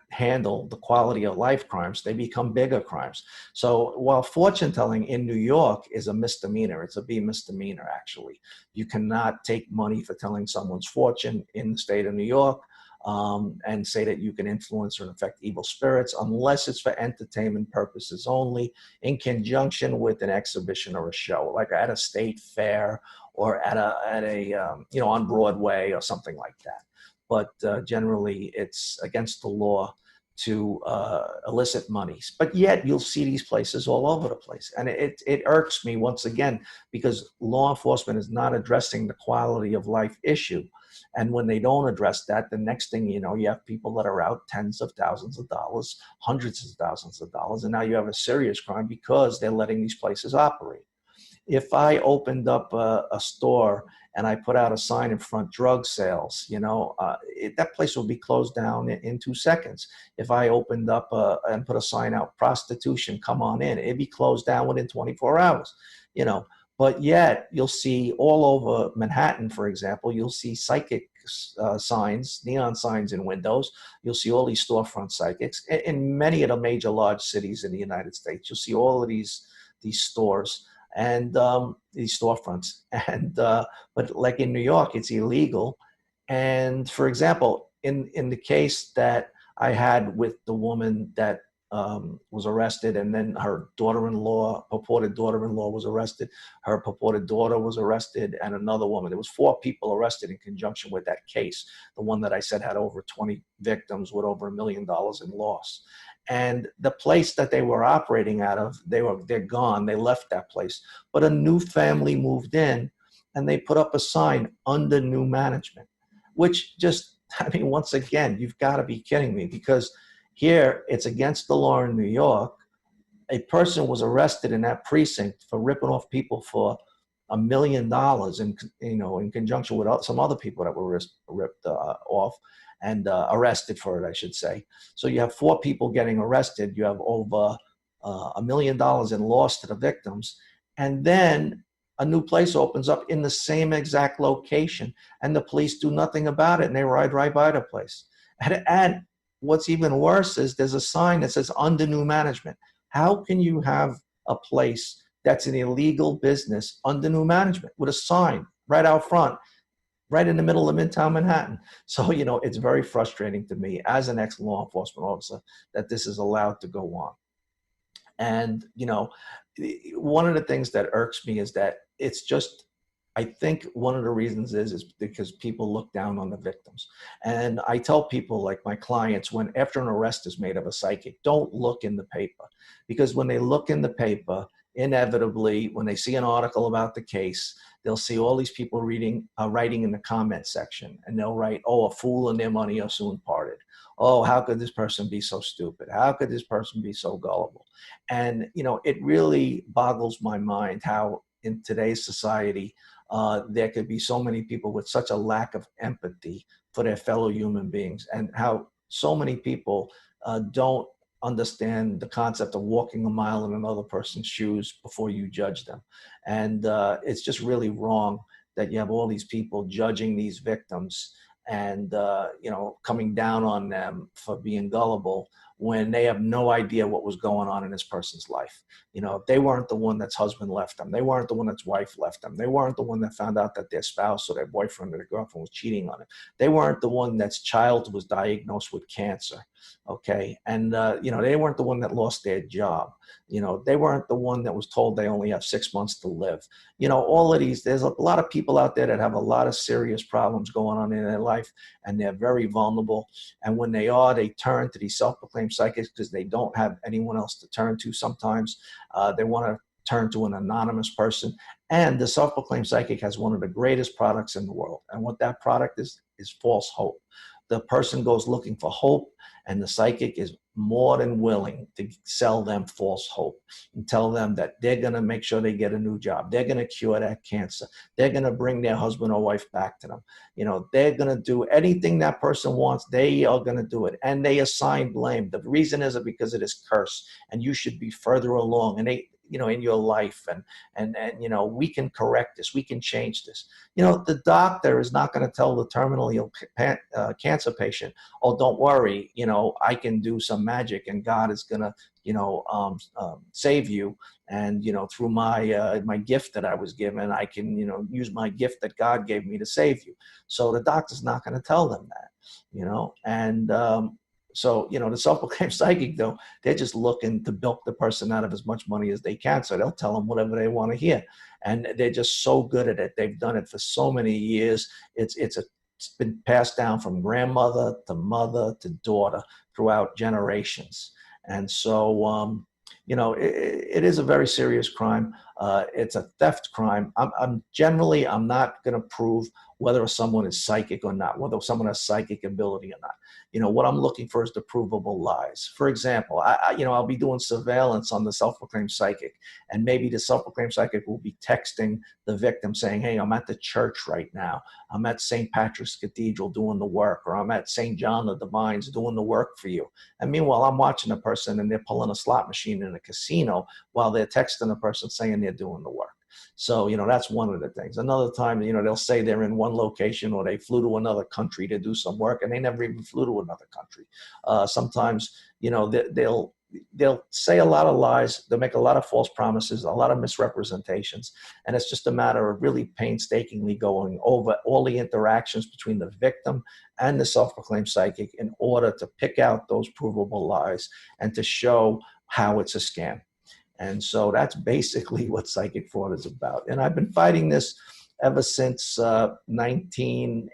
handle the quality of life crimes, they become bigger crimes. So while fortune telling in New York is a misdemeanor, it's a B misdemeanor actually. You cannot take money for telling someone's fortune in the state of New York. And say that you can influence or affect evil spirits unless it's for entertainment purposes only, in conjunction with an exhibition or a show, like at a state fair or at a you know, on Broadway or something like that. But generally, it's against the law to elicit monies. But yet you'll see these places all over the place. And it irks me once again, because law enforcement is not addressing the quality of life issue. And when they don't address that, the next thing you know, you have people that are out tens of thousands of dollars, hundreds of thousands of dollars, and now you have a serious crime because they're letting these places operate. If I opened up a store and I put out a sign in front, drug sales, you know, that place will be closed down in 2 seconds. If I opened up and put a sign out, prostitution, come on in, it'd be closed down within 24 hours, you know. But yet you'll see all over Manhattan, for example, you'll see psychic signs, neon signs in windows. You'll see all these storefront psychics. In many of the major large cities in the United States, you'll see all of these stores and these storefronts. And but like in New York, it's illegal. And for example, in the case that I had with the woman that was arrested, and then her daughter-in-law, purported daughter-in-law, was arrested. Her purported daughter was arrested, and another woman. There was 4 people arrested in conjunction with that case. The one that I said had over 20 victims with over $1 million in loss. And the place that they were operating out of, they're gone. They left that place. But a new family moved in, and they put up a sign, under new management, which just, I mean, once again, you've got to be kidding me, because here, it's against the law in New York. A person was arrested in that precinct for ripping off people for $1 million, in conjunction with some other people that were ripped off and arrested for it, I should say. So you have 4 people getting arrested. You have over $1 million in loss to the victims, and then a new place opens up in the same exact location, and the police do nothing about it, and they ride right by the place. And what's even worse is there's a sign that says under new management. How can you have a place that's an illegal business under new management with a sign right out front, right in the middle of Midtown Manhattan? So, you know, it's very frustrating to me as an ex-law enforcement officer that this is allowed to go on. And, you know, one of the things that irks me is that it's just, I think one of the reasons is because people look down on the victims. And I tell people, like my clients, when after an arrest is made of a psychic, don't look in the paper, because when they look in the paper, inevitably, when they see an article about the case, they'll see all these people writing in the comment section, and they'll write, "Oh, a fool and their money are soon parted. Oh, how could this person be so stupid? How could this person be so gullible?" And, you know, it really boggles my mind how in today's society, there could be so many people with such a lack of empathy for their fellow human beings, and how so many people don't understand the concept of walking a mile in another person's shoes before you judge them. And it's just really wrong that you have all these people judging these victims and, you know, coming down on them for being gullible when they have no idea what was going on in this person's life. You know, they weren't the one that's husband left them. They weren't the one that's wife left them. They weren't the one that found out that their spouse or their boyfriend or their girlfriend was cheating on them. They weren't the one that's child was diagnosed with cancer. Okay. And, you know, they weren't the one that lost their job. You know, they weren't the one that was told they only have 6 months to live. You know, all of these, there's a lot of people out there that have a lot of serious problems going on in their life, and they're very vulnerable. And when they turn to these self-proclaimed psychics because they don't have anyone else to turn to sometimes. They want to turn to an anonymous person. And the self-proclaimed psychic has one of the greatest products in the world. And what that product is false hope. The person goes looking for hope, and the psychic is more than willing to sell them false hope and tell them that they're going to make sure they get a new job. They're going to cure that cancer. They're going to bring their husband or wife back to them. You know, they're going to do anything that person wants. They are going to do it. And they assign blame. The reason is because it is cursed, and you should be further along. And they, you know, in your life, and you know, we can correct this, we can change this. You know, the doctor is not going to tell the terminally ill cancer patient, oh, don't worry, you know, I can do some magic and God is going to, you know, save you. And, you know, through my my gift that I was given, I can, you know, use my gift that God gave me to save you. So the doctor's not going to tell them that, you know. And so, you know, the self-proclaimed psychic, though, they're just looking to bilk the person out of as much money as they can. So they'll tell them whatever they want to hear. And they're just so good at it. They've done it for so many years. It's been passed down from grandmother to mother to daughter throughout generations. And so, you know, it is a very serious crime. It's a theft crime. I'm not going to prove whether someone is psychic or not, whether someone has psychic ability or not. You know, what I'm looking for is the provable lies. For example, you know, I'll be doing surveillance on the self-proclaimed psychic, and maybe the self-proclaimed psychic will be texting the victim saying, hey, I'm at the church right now. I'm at St. Patrick's Cathedral doing the work, or I'm at St. John the Divine's doing the work for you. And meanwhile, I'm watching a person and they're pulling a slot machine in a casino while they're texting the person saying they're doing the work. So, you know, that's one of the things. Another time, you know, they'll say they're in one location or they flew to another country to do some work, and they never even flew to another country. Sometimes, you know, they'll say a lot of lies. They'll make a lot of false promises, a lot of misrepresentations. And it's just a matter of really painstakingly going over all the interactions between the victim and the self-proclaimed psychic in order to pick out those provable lies and to show how it's a scam. And so that's basically what psychic fraud is about. And I've been fighting this ever since 91,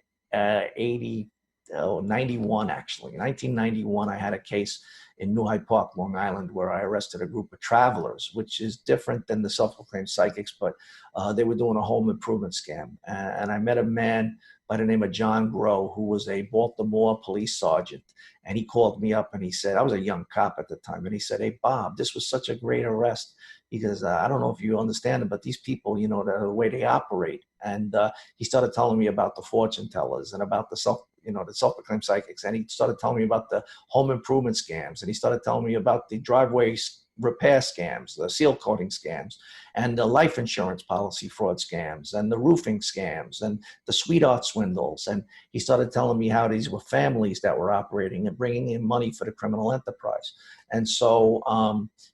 actually. In 1991, I had a case in New Hyde Park, Long Island, where I arrested a group of travelers, which is different than the self-proclaimed psychics, but they were doing a home improvement scam. And I met a man by the name of John Grow, who was a Baltimore police sergeant. And he called me up and he said, I was a young cop at the time, and he said, hey, Bob, this was such a great arrest. He goes, I don't know if you understand it, but these people, you know, the way they operate. And he started telling me about the fortune tellers and about the self-proclaimed psychics. And he started telling me about the home improvement scams. And he started telling me about the driveway repair scams, the seal coating scams, and the life insurance policy fraud scams, and the roofing scams, and the sweetheart swindles. And he started telling me how these were families that were operating and bringing in money for the criminal enterprise. And so,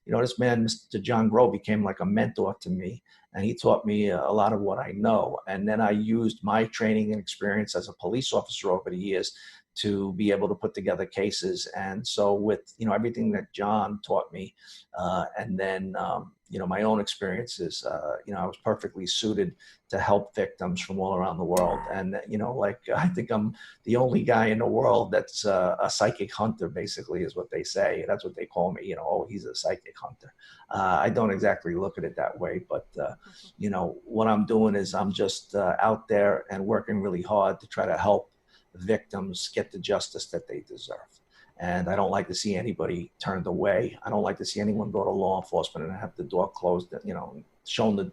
you know, this man, Mr. John Grow, became like a mentor to me. And he taught me a lot of what I know. And then I used my training and experience as a police officer over the years to be able to put together cases. And so with, you know, everything that John taught me, and then, you know, my own experiences, you know, I was perfectly suited to help victims from all around the world. And, you know, like, I think I'm the only guy in the world that's a psychic hunter, basically, is what they say. That's what they call me, you know, oh, he's a psychic hunter. I don't exactly look at it that way, but, you know, what I'm doing is I'm just out there and working really hard to try to help victims get the justice that they deserve. And I don't like to see anybody turned away. I don't like to see anyone go to law enforcement and have the door closed, you know,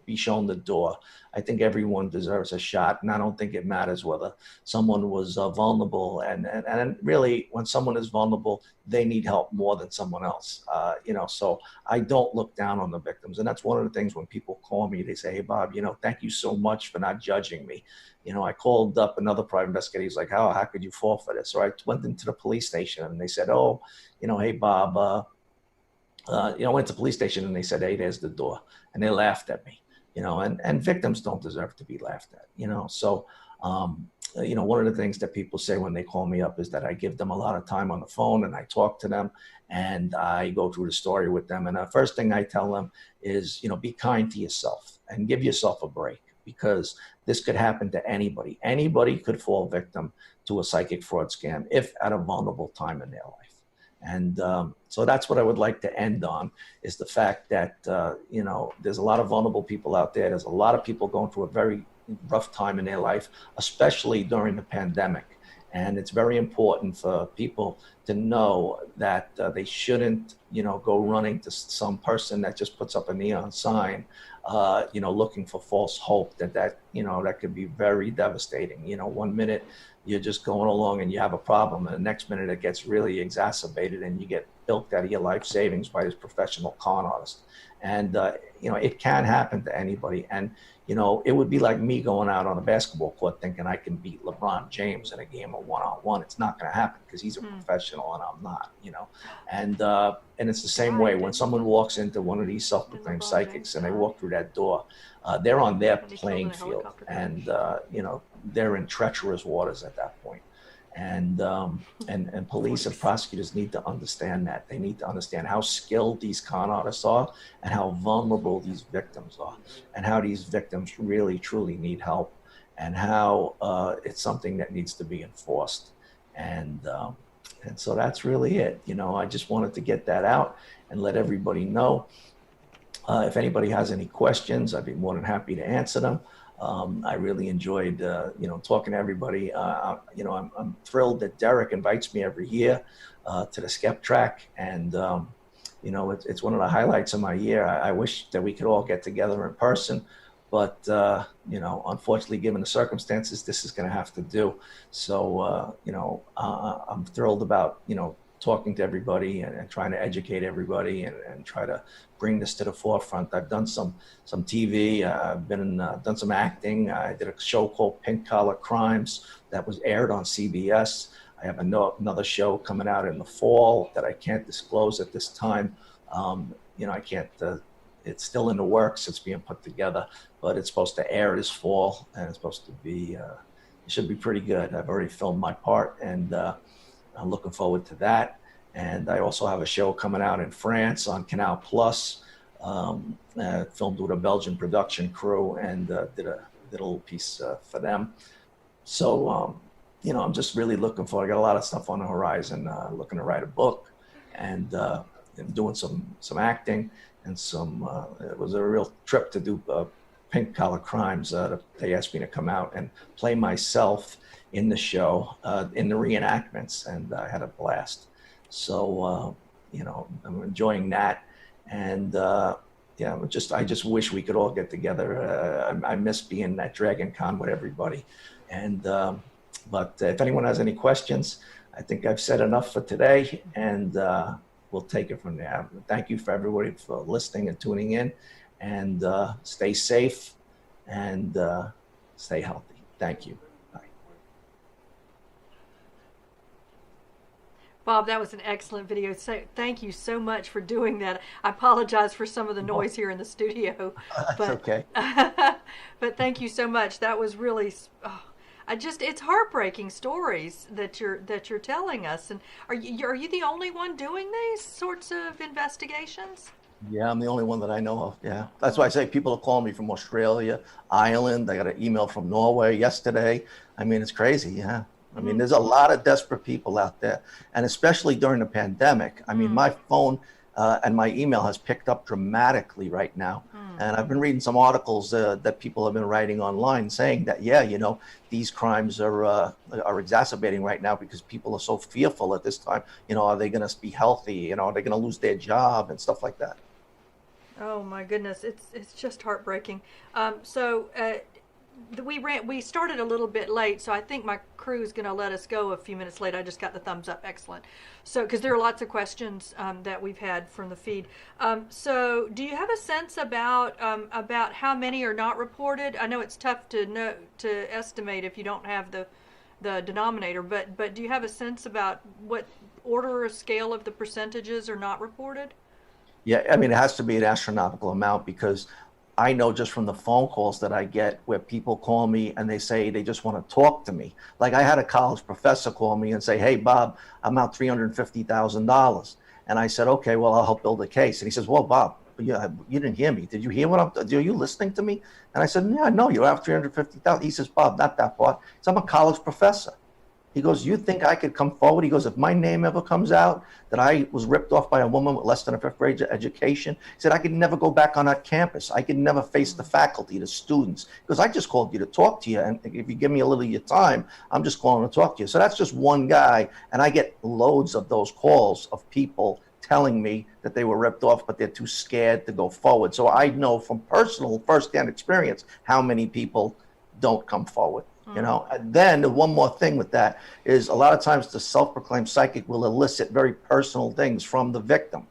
be shown the door. I think everyone deserves a shot, and I don't think it matters whether someone was vulnerable. And really, when someone is vulnerable, they need help more than someone else. You know, so I don't look down on the victims. And that's one of the things when people call me, they say, hey, Bob, you know, thank you so much for not judging me. You know, I called up another private investigator. He's like, how could you fall for this? So I went into the police station and they said, oh, you know, hey, Bob, you know, I went to the police station and they said, hey, there's the door. And they laughed at me, you know, and victims don't deserve to be laughed at, you know. So, you know, one of the things that people say when they call me up is that I give them a lot of time on the phone and I talk to them and I go through the story with them. And the first thing I tell them is, you know, be kind to yourself and give yourself a break, because this could happen to anybody. Anybody could fall victim to a psychic fraud scam if at a vulnerable time in their life. And so that's what I would like to end on, is the fact that, there's a lot of vulnerable people out there. There's a lot of people going through a very rough time in their life, especially during the pandemic. And it's very important for people to know that they shouldn't, go running to some person that just puts up a neon sign, looking for false hope. That could be very devastating. 1 minute you're just going along and you have a problem, and the next minute it gets really exacerbated and you get bilked out of your life savings by this professional con artist. And it can happen to anybody. And it would be like me going out on a basketball court thinking I can beat LeBron James in a game of one-on-one. It's not going to happen because he's a professional and I'm not, And it's the same way when someone walks into one of these self-proclaimed psychics and they walk through that door, they're on their playing field, and they're in treacherous waters at that point. And police and prosecutors need to understand that. They need to understand how skilled these con artists are and how vulnerable these victims are, and how these victims really, truly need help, and how it's something that needs to be enforced. And so that's really it. I just wanted to get that out and let everybody know. If anybody has any questions, I'd be more than happy to answer them. I really enjoyed, talking to everybody. I'm thrilled that Derek invites me every year to the Skeptrack, and it's one of the highlights of my year. I wish that we could all get together in person, but unfortunately, given the circumstances, this is going to have to do. So I'm thrilled about talking to everybody and trying to educate everybody and try to bring this to the forefront. I've done some TV. I've done some acting. I did a show called Pink Collar Crimes that was aired on CBS. I have another show coming out in the fall that I can't disclose at this time. I can't. It's still in the works. It's being put together, but it's supposed to air this fall, and it's supposed to be. It should be pretty good. I've already filmed my part, and I'm looking forward to that. And I also have a show coming out in France on Canal Plus, filmed with a Belgian production crew, and did a little piece for them. So, I'm just really looking forward. I got a lot of stuff on the horizon, looking to write a book, and doing some acting, and it was a real trip to do Pink Collar Crimes. They asked me to come out and play myself in the show, in the reenactments, and I had a blast. So, I'm enjoying that. And I just wish we could all get together. I miss being at Dragoncon with everybody. And, but if anyone has any questions, I think I've said enough for today, and we'll take it from there. Thank you for everybody for listening and tuning in, and stay safe and stay healthy. Thank you. Bob, that was an excellent video. So thank you so much for doing that. I apologize for some of the noise here in the studio. That's okay. But thank you so much. That was really, it's heartbreaking stories that you're telling us. And are you the only one doing these sorts of investigations? Yeah, I'm the only one that I know of. Yeah, that's why I say people are calling me from Australia, Ireland. I got an email from Norway yesterday. I mean, it's crazy. Yeah. I mean, there's a lot of desperate people out there, and especially during the pandemic. I mean, my phone and my email has picked up dramatically right now. And I've been reading some articles that people have been writing online saying that, these crimes are exacerbating right now because people are so fearful at this time. Are they going to be healthy? Are they going to lose their job and stuff like that? Oh my goodness, it's just heartbreaking. We started a little bit late, so I think my crew is going to let us go a few minutes late. I just got the thumbs up. Excellent. So, because there are lots of questions that we've had from the feed. So, do you have a sense about how many are not reported? I know it's tough to estimate if you don't have the denominator, but do you have a sense about what order or scale of the percentages are not reported? Yeah, I mean, it has to be an astronomical amount, because I know just from the phone calls that I get where people call me and they say they just want to talk to me. Like, I had a college professor call me and say, "Hey, Bob, I'm out $350,000. And I said, "Okay, well, I'll help build a case." And he says, "Well, Bob, you didn't hear me. Did you hear are you listening to me?" And I said, "Yeah, I know you have $350,000. He says, "Bob, not that part." So I'm a college professor. He goes, you think I could come forward? He goes, if my name ever comes out that I was ripped off by a woman with less than a fifth grade education, he said, I could never go back on that campus. I could never face the faculty, the students. He goes, I just called you to talk to you. And if you give me a little of your time, I'm just calling to talk to you. So that's just one guy. And I get loads of those calls of people telling me that they were ripped off, but they're too scared to go forward. So I know from personal firsthand experience how many people don't come forward. You know, and then one more thing with that is a lot of times the self-proclaimed psychic will elicit very personal things from the victim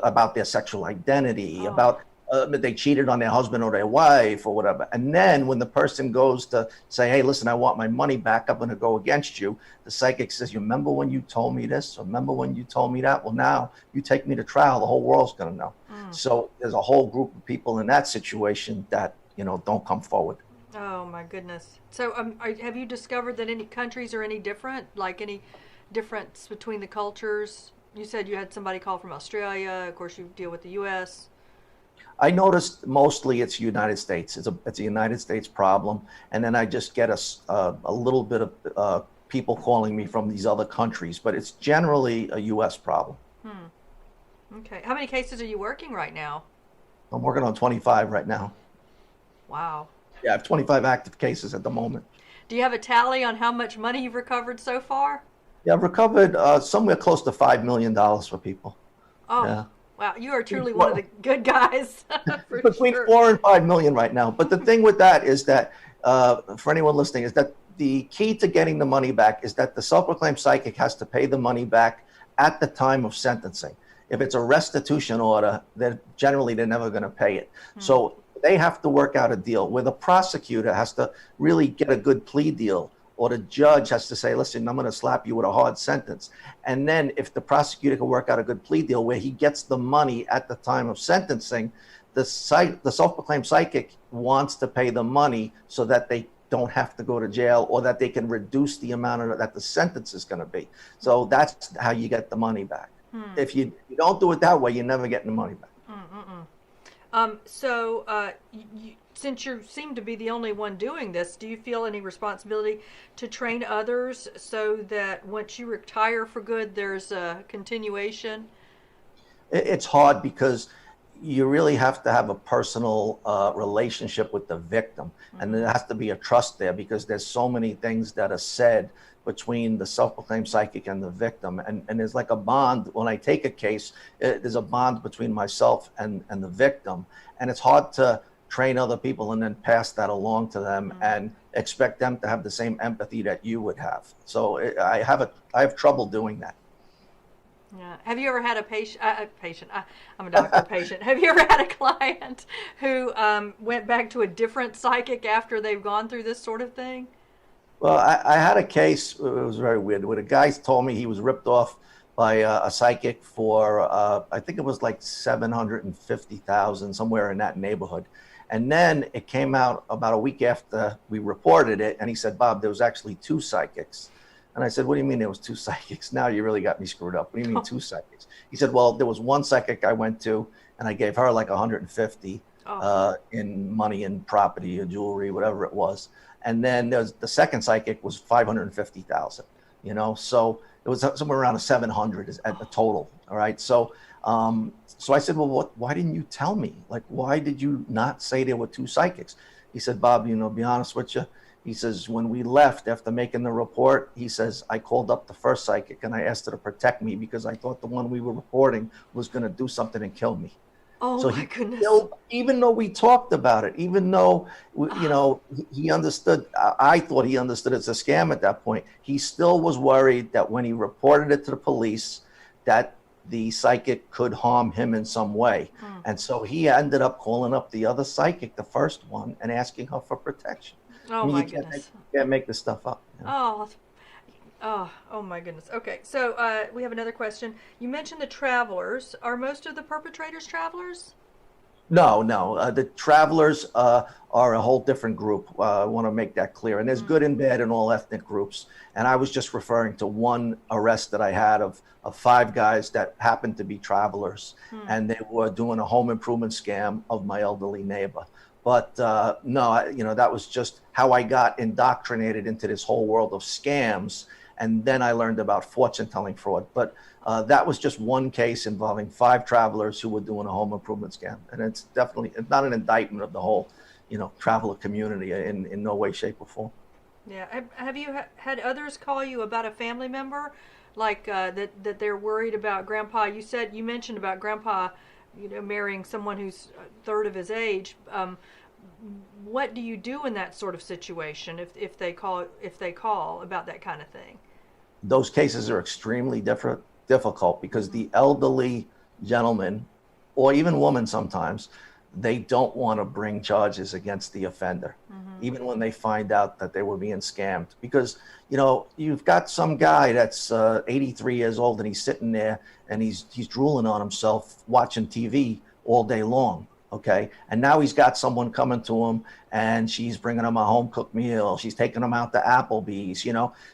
about their sexual identity, about they cheated on their husband or their wife or whatever. And then when the person goes to say, hey, listen, I want my money back, I'm going to go against you. The psychic says, you remember when you told me this? Or remember when you told me that? Well, now you take me to trial, the whole world's going to know. So there's a whole group of people in that situation that, you know, don't come forward. Oh my goodness. So have you discovered that any countries are any different? Like any difference between the cultures? You said you had somebody call from Australia. Of course, you deal with the U.S. I noticed mostly it's United States. It's a United States problem. And then I just get a little bit of people calling me from these other countries. But it's generally a U.S. problem. Okay. How many cases are you working right now? I'm working on 25 right now. Wow. Yeah, I have 25 active cases at the moment. Do you have a tally on how much money you've recovered so far? Yeah, I've recovered somewhere close to $5 million for people. Oh, yeah. Wow. You are truly one of the good guys. Between sure. 4 and 5 million right now. But the thing with that is that, for anyone listening, is that the key to getting the money back is that the self-proclaimed psychic has to pay the money back at the time of sentencing. If it's a restitution order, then generally they're never going to pay it. So they have to work out a deal where the prosecutor has to really get a good plea deal, or the judge has to say, listen, I'm going to slap you with a hard sentence. And then if the prosecutor can work out a good plea deal where he gets the money at the time of sentencing, the self-proclaimed psychic wants to pay the money so that they don't have to go to jail, or that they can reduce the amount that the sentence is going to be. So that's how you get the money back. If you don't do it that way, you're never getting the money back. Since you seem to be the only one doing this, do you feel any responsibility to train others so that once you retire for good, there's a continuation? It's hard because you really have to have a personal relationship with the victim. And there has to be a trust there, because there's so many things that are said between the self-proclaimed psychic and the victim. And there's like a bond. When I take a case, there's a bond between myself and the victim. And it's hard to train other people and then pass that along to them and expect them to have the same empathy that you would have. So I have trouble doing that. Yeah. Have you ever had a patient? I'm a doctor patient. Have you ever had a client who went back to a different psychic after they've gone through this sort of thing? Well, I had a case, it was very weird, where the guy told me he was ripped off by a psychic for, I think it was like $750,000, somewhere in that neighborhood. And then it came out about a week after we reported it, and he said, Bob, there was actually 2 psychics. And I said, what do you mean there was 2 psychics? Now you really got me screwed up. What do you mean 2 psychics? He said, well, there was one psychic I went to, and I gave her like 150 in money and property or jewelry, whatever it was. And then there's the second psychic was 550,000, you know, so it was somewhere around 700 at the total. All right. So, so I said, well, why didn't you tell me? Like, why did you not say there were 2 psychics? He said, Bob, you know, be honest with you. He says, when we left after making the report, he says, I called up the first psychic and I asked her to protect me because I thought the one we were reporting was going to do something and kill me. Oh, so my goodness. Still, even though we talked about it, even though, you know, he understood, I thought he understood it's a scam at that point. He still was worried that when he reported it to the police, that the psychic could harm him in some way. And so he ended up calling up the other psychic, the first one, and asking her for protection. Oh, I mean, my you goodness. can't make this stuff up. You know? Oh my goodness. Okay, so we have another question. You mentioned the travelers. Are most of the perpetrators travelers? No, no. The travelers are a whole different group. I want to make that clear. And there's good and bad in all ethnic groups. And I was just referring to one arrest that I had of 5 guys that happened to be travelers. And they were doing a home improvement scam of my elderly neighbor. But no, that was just how I got indoctrinated into this whole world of scams. And then I learned about fortune telling fraud. But that was just one case involving 5 travelers who were doing a home improvement scam. And it's definitely not an indictment of the whole, traveler community in no way, shape, or form. Yeah. Have you had others call you about a family member, like that they're worried about grandpa? You mentioned about grandpa, marrying someone who's a third of his age. What do you do in that sort of situation if they call about that kind of thing? Those cases are extremely difficult because the elderly gentleman, or even woman sometimes, they don't want to bring charges against the offender, even when they find out that they were being scammed. Because, you've got some guy that's 83 years old and he's sitting there and he's drooling on himself watching TV all day long. Okay. And now he's got someone coming to him and she's bringing him a home cooked meal. She's taking him out to Applebee's,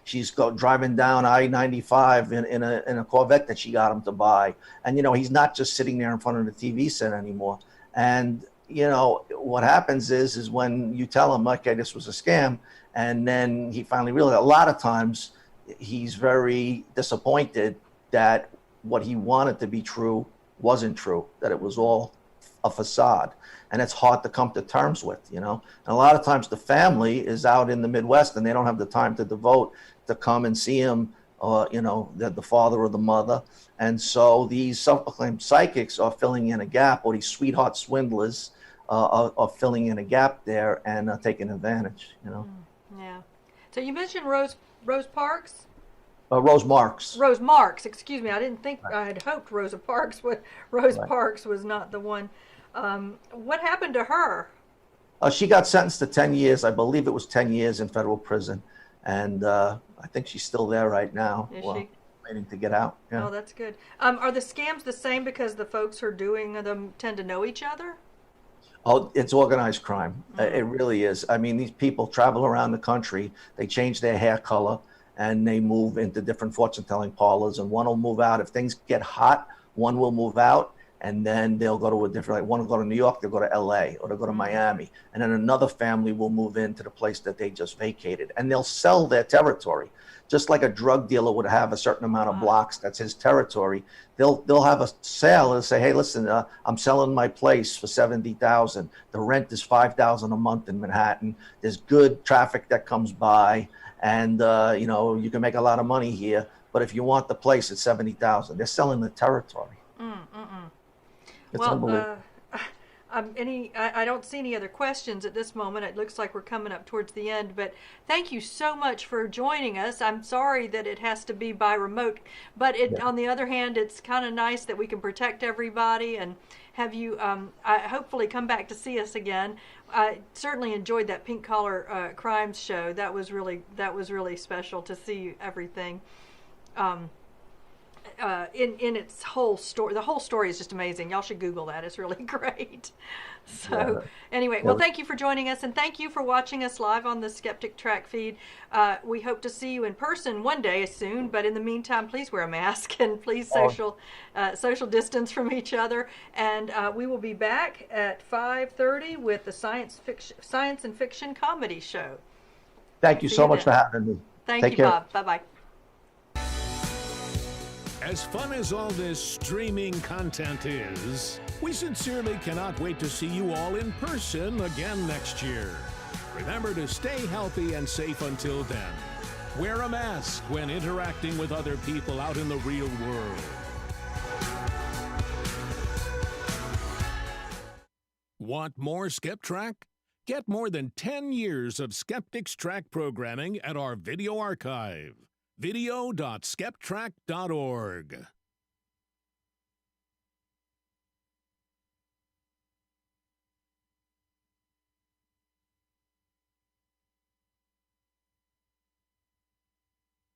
she's driving down I-95 in a Corvette that she got him to buy. And, he's not just sitting there in front of the TV set anymore. And, what happens is when you tell him, okay, this was a scam. And then he finally realized a lot of times he's very disappointed that what he wanted to be true wasn't true, that it was all a facade, and it's hard to come to terms with, And a lot of times the family is out in the Midwest and they don't have the time to devote to come and see him, the father or the mother. And so these self-proclaimed psychics are filling in a gap, or these sweetheart swindlers are filling in a gap there and taking advantage, Yeah. So you mentioned Rose Parks? Rose Marks. Rose Marks, excuse me. I didn't think, I had hoped Rosa Parks Parks was not the one. What happened to her? She got sentenced to 10 years. I believe it was 10 years in federal prison. And I think she's still there right now. Is she? Waiting to get out. Yeah. Oh, that's good. Are the scams the same because the folks who are doing them tend to know each other? Oh, it's organized crime. It really is. I mean, these people travel around the country. They change their hair color and they move into different fortune-telling parlors. And one will move out. If things get hot, one will move out. And then they'll go to a different, like one will go to New York, they'll go to LA, or they'll go to Miami. And then another family will move into the place that they just vacated. And they'll sell their territory. Just like a drug dealer would have a certain amount of blocks, that's his territory. They'll have a sale and say, hey, listen, I'm selling my place for $70,000. The rent is $5,000 a month in Manhattan. There's good traffic that comes by, and you can make a lot of money here. But if you want the place, it's $70,000. They're selling the territory. It's unbelievable. I don't see any other questions at this moment. It looks like we're coming up towards the end, but thank you so much for joining us. I'm sorry that it has to be by remote, but on the other hand, it's kind of nice that we can protect everybody and have you hopefully come back to see us again. I certainly enjoyed that Pink Collar Crimes show. That was really special to see everything. In its whole story. The whole story is just amazing. Y'all should Google that. It's really great. So anyway, well, thank you for joining us, and thank you for watching us live on the Skeptrack feed. We hope to see you in person one day soon, but in the meantime, please wear a mask and please social distance from each other. And we will be back at 5:30 with the science and fiction comedy show. Thank you so much for having me. Thank you, Bob. Bye-bye. As fun as all this streaming content is, we sincerely cannot wait to see you all in person again next year. Remember to stay healthy and safe until then. Wear a mask when interacting with other people out in the real world. Want more Skeptrack? Get more than 10 years of Skeptics Track programming at our video archive. video.skeptrack.org